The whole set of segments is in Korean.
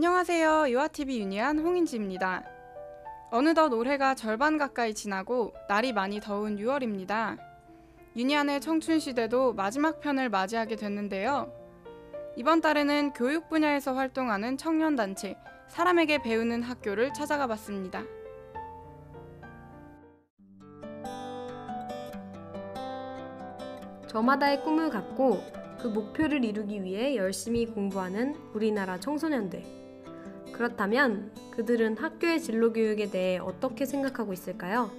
안녕하세요. 유아TV 유니안 홍인지입니다. 어느덧 올해가 절반 가까이 지나고 날이 많이 더운 6월입니다. 유니안의 청춘시대도 마지막 편을 맞이하게 됐는데요. 이번 달에는 교육 분야에서 활동하는 청년단체 사람에게 배우는 학교를 찾아가 봤습니다. 저마다의 꿈을 갖고 그 목표를 이루기 위해 열심히 공부하는 우리나라 청소년들. 그렇다면 그들은 학교의 진로 교육에 대해 어떻게 생각하고 있을까요?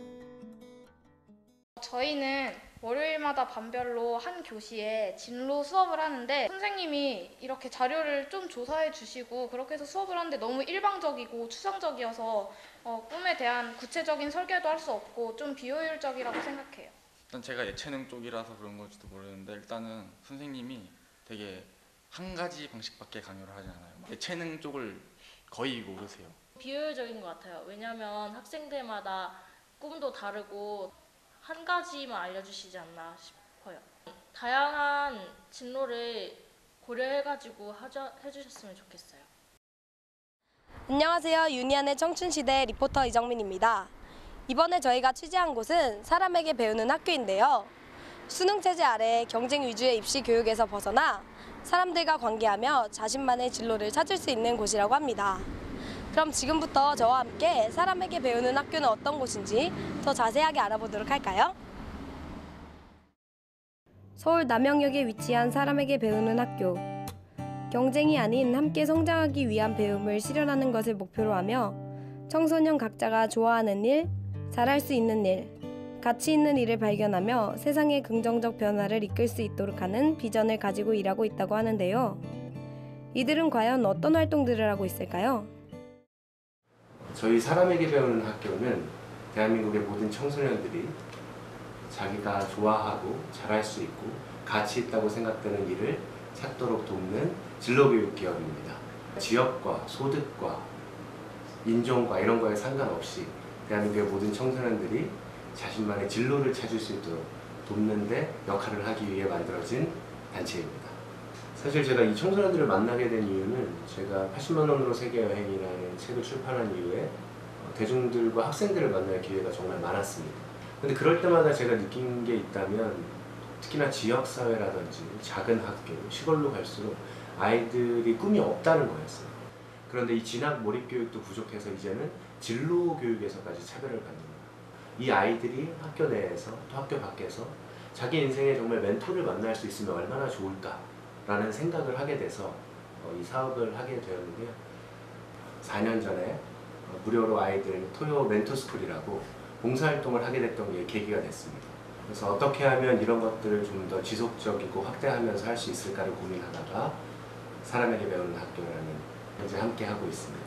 저희는 월요일마다 반별로 한 교시에 진로 수업을 하는데 선생님이 이렇게 자료를 좀 조사해 주시고 그렇게 해서 수업을 하는데 너무 일방적이고 추상적이어서 꿈에 대한 구체적인 설계도 할 수 없고 좀 비효율적이라고 생각해요. 일단 제가 예체능 쪽이라서 그런 걸지도 모르는데 일단은 선생님이 되게 한 가지 방식밖에 강요를 하지 않아요. 예체능 쪽을 거의 모르세요. 비효율적인 것 같아요. 왜냐하면 학생들마다 꿈도 다르고 한 가지만 알려주시지 않나 싶어요. 다양한 진로를 고려해가지고 해주셨으면 좋겠어요. 안녕하세요. 유니안의 청춘시대 리포터 이정민입니다. 이번에 저희가 취재한 곳은 사람에게 배우는 학교인데요. 수능 체제 아래 경쟁 위주의 입시 교육에서 벗어나 사람들과 관계하며 자신만의 진로를 찾을 수 있는 곳이라고 합니다. 그럼 지금부터 저와 함께 사람에게 배우는 학교는 어떤 곳인지 더 자세하게 알아보도록 할까요? 서울 남영역에 위치한 사람에게 배우는 학교. 경쟁이 아닌 함께 성장하기 위한 배움을 실현하는 것을 목표로 하며 청소년 각자가 좋아하는 일, 잘할 수 있는 일, 가치 있는 일을 발견하며 세상의 긍정적 변화를 이끌 수 있도록 하는 비전을 가지고 일하고 있다고 하는데요. 이들은 과연 어떤 활동들을 하고 있을까요? 저희 사람에게 배우는 학교는 대한민국의 모든 청소년들이 자기가 좋아하고 잘할 수 있고 가치 있다고 생각되는 일을 찾도록 돕는 진로교육 기업입니다. 지역과 소득과 인종과 이런 거에 상관없이 대한민국의 모든 청소년들이 자신만의 진로를 찾을 수 있도록 돕는 데 역할을 하기 위해 만들어진 단체입니다. 사실 제가 이 청소년들을 만나게 된 이유는 제가 80만 원으로 세계 여행이라는 책을 출판한 이후에 대중들과 학생들을 만날 기회가 정말 많았습니다. 근데 그럴 때마다 제가 느낀 게 있다면 특히나 지역사회라든지 작은 학교, 시골로 갈수록 아이들이 꿈이 없다는 거였어요. 그런데 이 진학 몰입교육도 부족해서 이제는 진로교육에서까지 차별을 받는 거예요. 이 아이들이 학교 내에서 또 학교 밖에서 자기 인생에 정말 멘토를 만날 수 있으면 얼마나 좋을까라는 생각을 하게 돼서 이 사업을 하게 되었는데요. 4년 전에 무료로 아이들 토요 멘토스쿨이라고 봉사활동을 하게 됐던 게 계기가 됐습니다. 그래서 어떻게 하면 이런 것들을 좀 더 지속적이고 확대하면서 할 수 있을까를 고민하다가 사람에게 배우는 학교라는 현재 함께 하고 있습니다.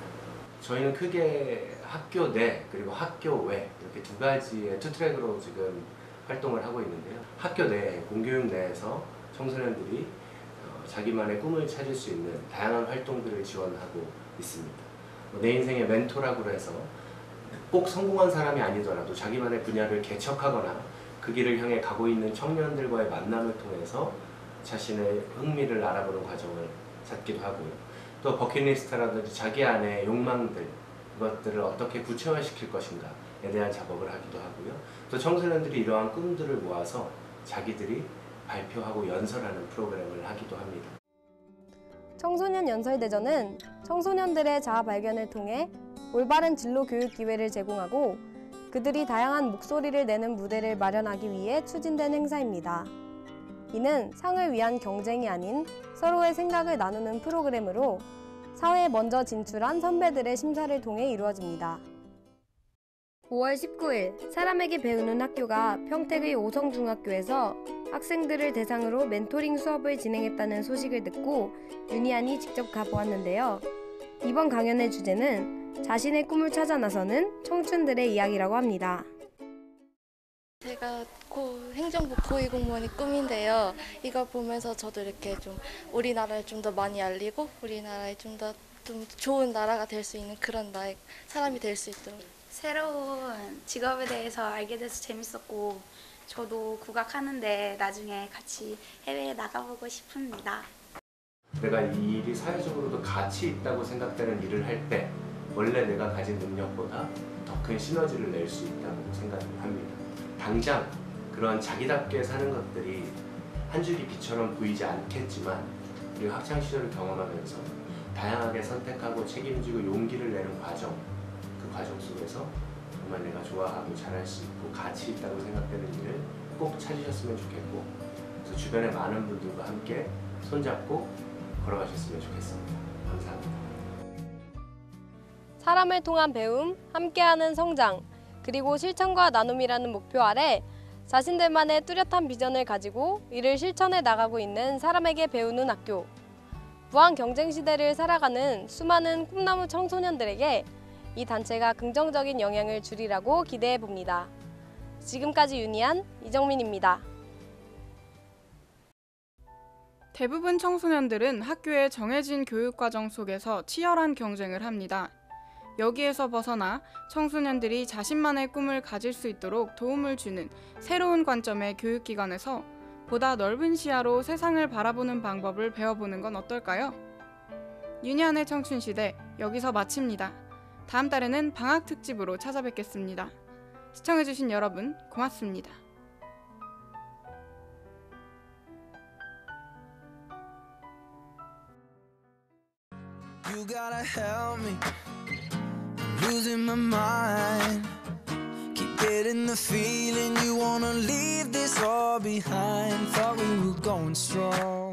저희는 크게 학교 내 그리고 학교 외 이렇게 두 가지의 투 트랙으로 지금 활동을 하고 있는데요. 학교 내, 공교육 내에서 청소년들이 자기만의 꿈을 찾을 수 있는 다양한 활동들을 지원하고 있습니다. 내 인생의 멘토라고 해서 꼭 성공한 사람이 아니더라도 자기만의 분야를 개척하거나 그 길을 향해 가고 있는 청년들과의 만남을 통해서 자신의 흥미를 알아보는 과정을 찾기도 하고요. 또 버킷리스트라든지 자기 안의 욕망들, 그것들을 어떻게 구체화시킬 것인가에 대한 작업을 하기도 하고요. 또 청소년들이 이러한 꿈들을 모아서 자기들이 발표하고 연설하는 프로그램을 하기도 합니다. 청소년 연설대전은 청소년들의 자아 발견을 통해 올바른 진로 교육 기회를 제공하고 그들이 다양한 목소리를 내는 무대를 마련하기 위해 추진된 행사입니다. 이는 상을 위한 경쟁이 아닌 서로의 생각을 나누는 프로그램으로 사회에 먼저 진출한 선배들의 심사를 통해 이루어집니다. 5월 19일 사람에게 배우는 학교가 평택의 오성중학교에서 학생들을 대상으로 멘토링 수업을 진행했다는 소식을 듣고 유니안이 직접 가보았는데요. 이번 강연의 주제는 자신의 꿈을 찾아 나서는 청춘들의 이야기라고 합니다. 제가 행정부 고위공무원이 꿈인데요. 이걸 보면서 저도 이렇게 좀 우리나라를 좀 더 많이 알리고 우리나라에 좀 좋은 나라가 될 수 있는 그런 사람이 될 수 있도록. 새로운 직업에 대해서 알게 돼서 재밌었고 저도 국악하는데 나중에 같이 해외에 나가보고 싶습니다. 내가 이 일이 사회적으로도 가치 있다고 생각되는 일을 할 때 원래 내가 가진 능력보다 더 큰 시너지를 낼 수 있다고 생각을 합니다. 당장 그런 자기답게 사는 것들이 한 줄기 빛처럼 보이지 않겠지만 우리가 학창시절을 경험하면서 다양하게 선택하고 책임지고 용기를 내는 과정, 그 과정 속에서 정말 내가 좋아하고 잘할 수 있고 가치 있다고 생각되는 일을 꼭 찾으셨으면 좋겠고, 그래서 주변의 많은 분들과 함께 손잡고 걸어가셨으면 좋겠습니다. 감사합니다. 사람을 통한 배움, 함께하는 성장, 그리고 실천과 나눔이라는 목표 아래 자신들만의 뚜렷한 비전을 가지고 이를 실천해 나가고 있는 사람에게 배우는 학교. 무한 경쟁 시대를 살아가는 수많은 꿈나무 청소년들에게 이 단체가 긍정적인 영향을 주리라고 기대해 봅니다. 지금까지 윤희안, 이정민입니다. 대부분 청소년들은 학교의 정해진 교육과정 속에서 치열한 경쟁을 합니다. 여기에서 벗어나 청소년들이 자신만의 꿈을 가질 수 있도록 도움을 주는 새로운 관점의 교육기관에서 보다 넓은 시야로 세상을 바라보는 방법을 배워보는 건 어떨까요? 윤희안의 청춘시대 여기서 마칩니다. 다음 달에는 방학 특집으로 찾아뵙겠습니다. 시청해주신 여러분 고맙습니다. You gotta help me. I'm losing my mind. Keep getting the feeling you wanna leave this all behind. Thought we were going strong.